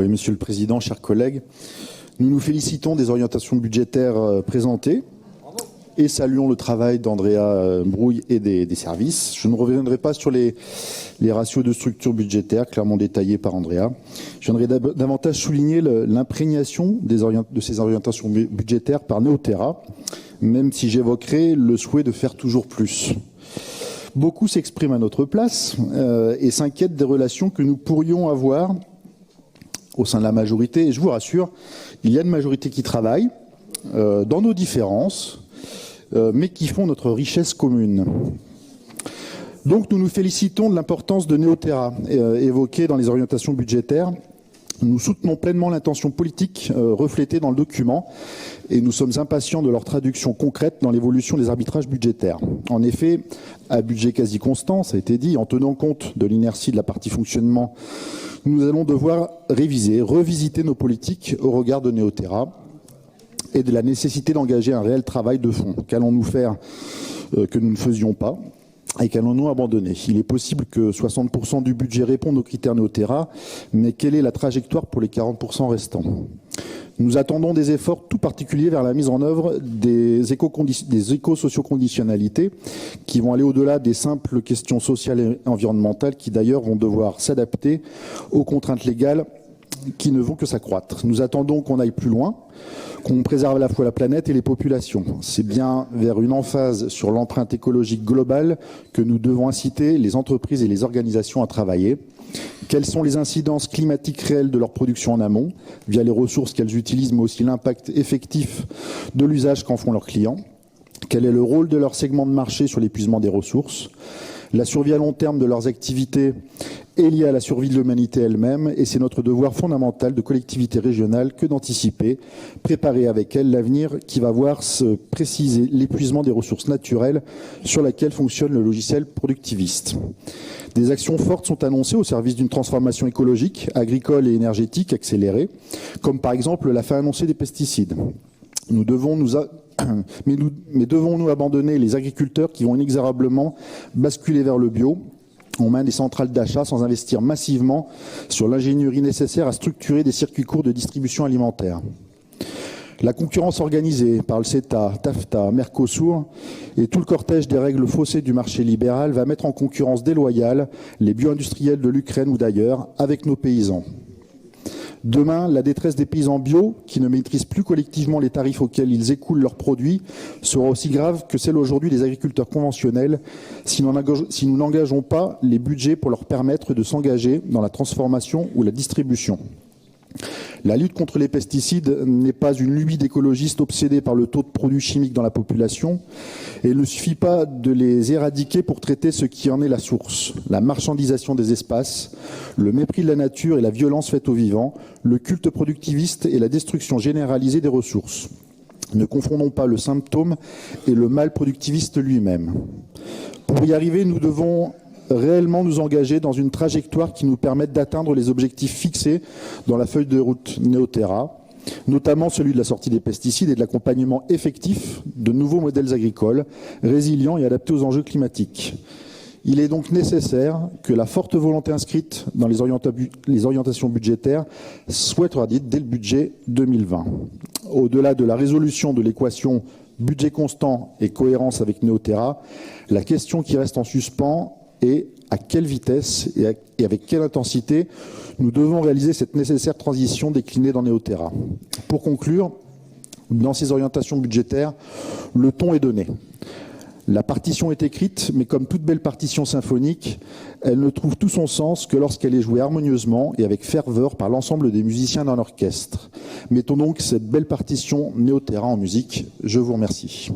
Oui, Monsieur le Président, chers collègues, nous nous félicitons des orientations budgétaires présentées et saluons le travail d'Andrea Brouille et des services. Je ne reviendrai pas sur les ratios de structure budgétaire clairement détaillés par Andrea. Je viendrai davantage souligner l'imprégnation de ces orientations budgétaires par Néoterra, même si j'évoquerai le souhait de faire toujours plus. Beaucoup s'expriment à notre place et s'inquiètent des relations que nous pourrions avoir au sein de la majorité. Et je vous rassure, il y a une majorité qui travaille dans nos différences, mais qui font notre richesse commune. Donc nous nous félicitons de l'importance de Néoterra évoquée dans les orientations budgétaires. Nous soutenons pleinement l'intention politique reflétée dans le document et nous sommes impatients de leur traduction concrète dans l'évolution des arbitrages budgétaires. En effet, à budget quasi constant, ça a été dit, en tenant compte de l'inertie de la partie fonctionnement, nous allons devoir revisiter nos politiques au regard de Néoterra et de la nécessité d'engager un réel travail de fond. Qu'allons-nous faire que nous ne faisions pas ? Et qu'allons-nous abandonner ? Il est possible que 60% du budget répondent aux critères Néoterra, mais quelle est la trajectoire pour les 40% restants ? Nous attendons des efforts tout particuliers vers la mise en œuvre des éco-socioconditionnalités qui vont aller au-delà des simples questions sociales et environnementales qui d'ailleurs vont devoir s'adapter aux contraintes légales qui ne vont que s'accroître. Nous attendons qu'on aille plus loin, qu'on préserve à la fois la planète et les populations. C'est bien vers une emphase sur l'empreinte écologique globale que nous devons inciter les entreprises et les organisations à travailler. Quelles sont les incidences climatiques réelles de leur production en amont, via les ressources qu'elles utilisent, mais aussi l'impact effectif de l'usage qu'en font leurs clients ? Quel est le rôle de leur segment de marché sur l'épuisement des ressources ? La survie à long terme de leurs activités est liée à la survie de l'humanité elle-même et c'est notre devoir fondamental de collectivité régionale que d'anticiper, préparer avec elle l'avenir qui va voir se préciser l'épuisement des ressources naturelles sur laquelle fonctionne le logiciel productiviste. Des actions fortes sont annoncées au service d'une transformation écologique, agricole et énergétique accélérée, comme par exemple la fin annoncée des pesticides. Mais devons-nous abandonner les agriculteurs qui vont inexorablement basculer vers le bio en main des centrales d'achat sans investir massivement sur l'ingénierie nécessaire à structurer des circuits courts de distribution alimentaire ? La concurrence organisée par le CETA, TAFTA, Mercosur et tout le cortège des règles faussées du marché libéral va mettre en concurrence déloyale les bio-industriels de l'Ukraine ou d'ailleurs avec nos paysans. Demain, la détresse des paysans bio, qui ne maîtrisent plus collectivement les tarifs auxquels ils écoulent leurs produits, sera aussi grave que celle aujourd'hui des agriculteurs conventionnels si nous n'engageons pas les budgets pour leur permettre de s'engager dans la transformation ou la distribution. La lutte contre les pesticides n'est pas une lubie d'écologistes obsédés par le taux de produits chimiques dans la population et il ne suffit pas de les éradiquer pour traiter ce qui en est la source. La marchandisation des espaces, le mépris de la nature et la violence faite aux vivants, le culte productiviste et la destruction généralisée des ressources. Ne confondons pas le symptôme et le mal productiviste lui-même. Pour y arriver, nous devons réellement nous engager dans une trajectoire qui nous permette d'atteindre les objectifs fixés dans la feuille de route Néoterra, notamment celui de la sortie des pesticides et de l'accompagnement effectif de nouveaux modèles agricoles, résilients et adaptés aux enjeux climatiques. Il est donc nécessaire que la forte volonté inscrite dans les orientations budgétaires soit traduite dès le budget 2020. Au-delà de la résolution de l'équation budget constant et cohérence avec Néoterra, la question qui reste en suspens et à quelle vitesse et avec quelle intensité nous devons réaliser cette nécessaire transition déclinée dans Néoterra. Pour conclure, dans ces orientations budgétaires, le ton est donné. La partition est écrite, mais comme toute belle partition symphonique, elle ne trouve tout son sens que lorsqu'elle est jouée harmonieusement et avec ferveur par l'ensemble des musiciens d'un orchestre. Mettons donc cette belle partition Néoterra en musique. Je vous remercie.